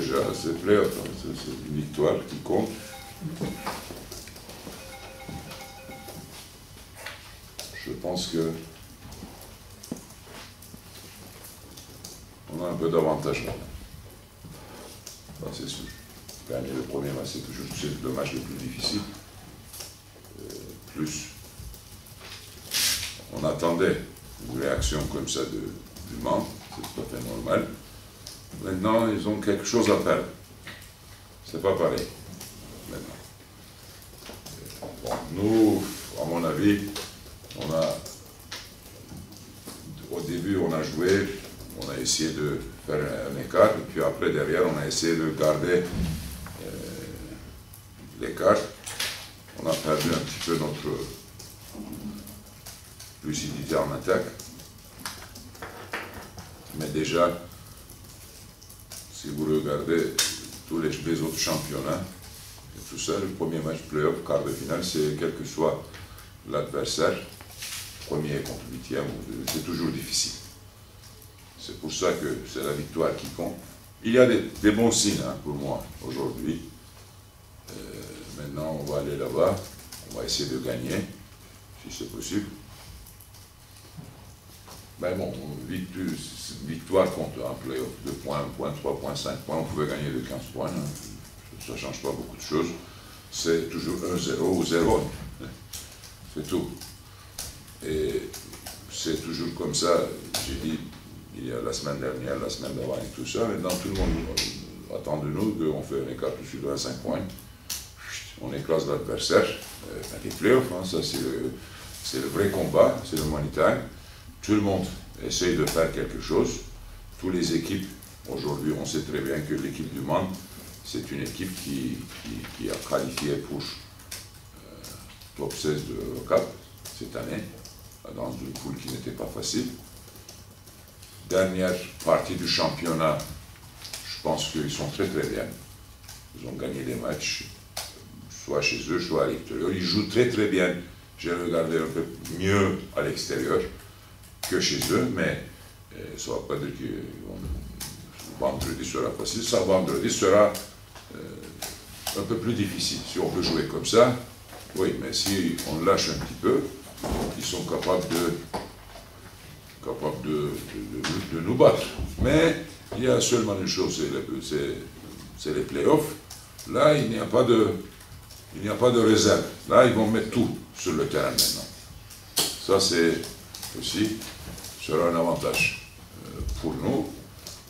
déjà, c'est playoff, c'est une victoire qui compte. Je pense que on a un peu d'avantage là. Ça, c'est sûr. Gagner le premier match, c'est toujours le match le plus difficile. Plus on attendait une réaction comme ça du Mans, c'est tout à fait normal. Maintenant, ils ont quelque chose à perdre. C'est pas pareil. Maintenant. Bon, nous, à mon avis, au début, on a joué, on a essayé de faire un écart, et puis après, derrière, on a essayé de garder l'écart. On a perdu un petit peu notre lucidité en attaque. Mais déjà, si vous regardez tous les autres championnats, et tout ça, le premier match play-off, quart de finale, c'est quel que soit l'adversaire, premier contre huitième, c'est toujours difficile. C'est pour ça que c'est la victoire qui compte. Il y a des bons signes pour moi aujourd'hui. Maintenant, on va aller là-bas, on va essayer de gagner, si c'est possible. Mais bon, victoire contre un play-off, 2 points, 1 point, 3 points, 5 points, on pouvait gagner de 15 points, ça ne change pas beaucoup de choses. C'est toujours 1-0 ou 0, c'est tout. Et c'est toujours comme ça, j'ai dit, il y a la semaine dernière, la semaine d'avant et tout ça, maintenant tout le monde attend de nous qu'on fait un écart tout de suite de 25 points. On écrase l'adversaire, les playoffs, ça c'est le vrai combat, c'est le money time. Tout le monde essaye de faire quelque chose. Toutes les équipes, aujourd'hui, on sait très bien que l'équipe du Mans, c'est une équipe qui a qualifié pour top 16 de Eurocup cette année, dans une poule qui n'était pas facile. Dernière partie du championnat, je pense qu'ils sont très très bien. Ils ont gagné des matchs, soit chez eux, soit à l'extérieur. Ils jouent très très bien. J'ai regardé un peu mieux à l'extérieur que chez eux, mais ça ne va pas dire que vendredi sera facile. Ça, vendredi sera un peu plus difficile. Si on peut jouer comme ça, oui, mais si on lâche un petit peu, ils sont capables de nous battre. Mais il y a seulement une chose, c'est les playoffs. Là, il n'y a pas de réserve. Là, ils vont mettre tout sur le terrain maintenant. Ça, c'est aussi sera un avantage pour nous.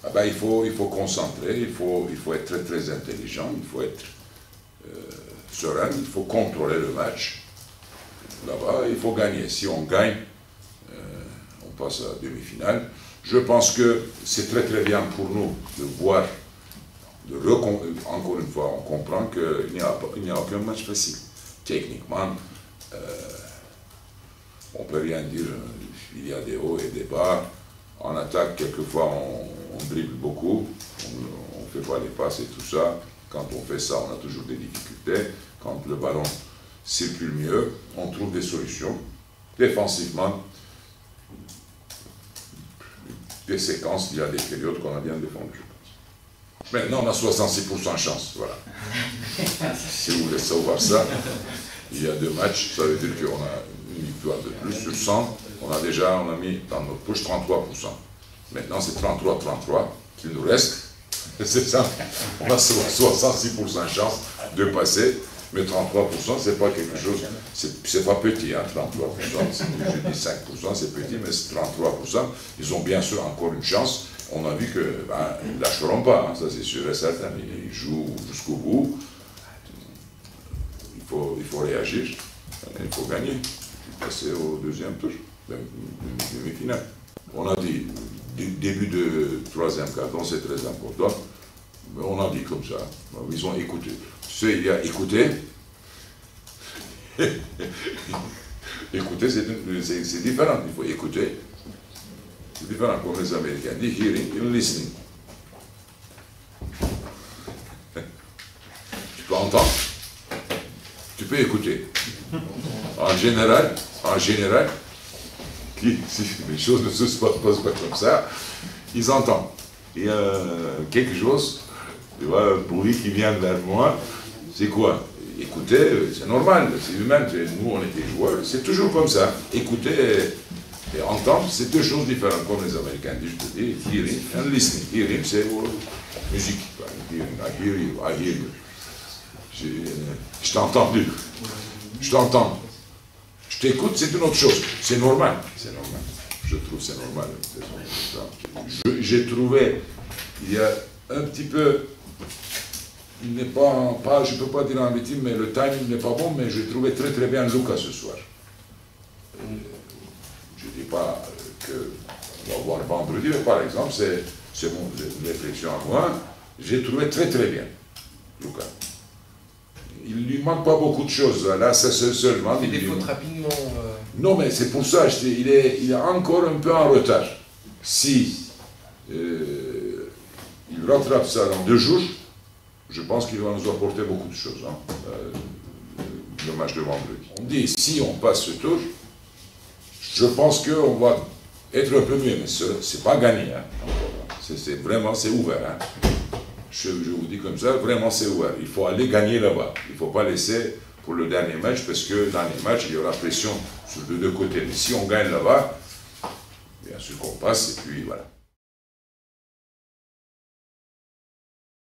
Ah ben, il faut concentrer, il faut être très très intelligent, il faut être serein, il faut contrôler le match. Là-bas, il faut gagner. Si on gagne, on passe à la demi-finale. Je pense que c'est très très bien pour nous de voir, encore une fois, on comprend qu'il n'y a aucun match facile. Techniquement, on ne peut rien dire, il y a des hauts et des bas. En attaque, quelquefois, on dribble beaucoup, on ne fait pas les passes et tout ça. Quand on fait ça, on a toujours des difficultés. Quand le ballon circule mieux, on trouve des solutions. Défensivement, des séquences, il y a des périodes qu'on a bien défendues. Maintenant, on a 66% de chance, voilà. Si vous voulez savoir ça, il y a 2 matchs, ça veut dire qu'on a une victoire de plus sur 100. On a mis dans notre poche 33%. Maintenant, c'est 33-33 qu'il nous reste. C'est ça. On a 66% de chance de passer, mais 33%, c'est pas quelque chose, c'est pas petit, 33%. Je dis 5%, c'est petit, mais c'est 33%. Ils ont bien sûr encore une chance. On a vu qu'ils ne lâcheront pas, ça c'est sûr et certain. Ils jouent jusqu'au bout. Il faut réagir, il faut gagner, passer au deuxième tour, demi-finale. On a dit, début de troisième carton, c'est très important, mais on a dit comme ça, ils ont écouté. Tu sais, il y a écouter, écouter c'est différent, il faut écouter. C'est différent, comme les Américains disent, hearing and listening. Tu peux entendre, tu peux écouter. En général, si les choses ne se passent pas comme ça, ils entendent. Il y a quelque chose Tu vois, un bruit qui vient vers moi, c'est quoi? Écoutez, c'est normal, c'est humain, nous on était joueurs, c'est toujours comme ça. Écouter et entendre, c'est deux choses différentes, comme les Américains disent, je te dis, hearing and listening. Hearing, c'est musique. Hearing, I hear you, I hear you. Je t'ai entendu, je t'entends. Je t'écoute, c'est une autre chose. C'est normal, c'est normal. Je trouve c'est normal. J'ai trouvé, il y a un petit peu, il n'est pas, je ne peux pas dire en victime, mais le timing n'est pas bon, mais j'ai trouvé très très bien Lucas ce soir. Je ne dis pas qu'on va voir vendredi, mais par exemple, c'est mon réflexion à moi, j'ai trouvé très très bien Lucas. Il ne lui manque pas beaucoup de choses, là, ça seulement. Il fait des fautes rapidement. Non, mais c'est pour ça, il est encore un peu en retard. Si il rattrape ça dans 2 jours, je pense qu'il va nous apporter beaucoup de choses, hein, le match de vendredi. On dit, si on passe ce tour, je pense qu'on va être un peu mieux, mais ce n'est pas gagné. Hein, c'est vraiment, c'est ouvert. Hein. Je vous dis comme ça, vraiment c'est ouvert. Il faut aller gagner là-bas. Il ne faut pas laisser pour le dernier match, parce que le dernier match, il y aura pression sur les 2 côtés. Mais si on gagne là-bas, bien sûr qu'on passe, et puis voilà.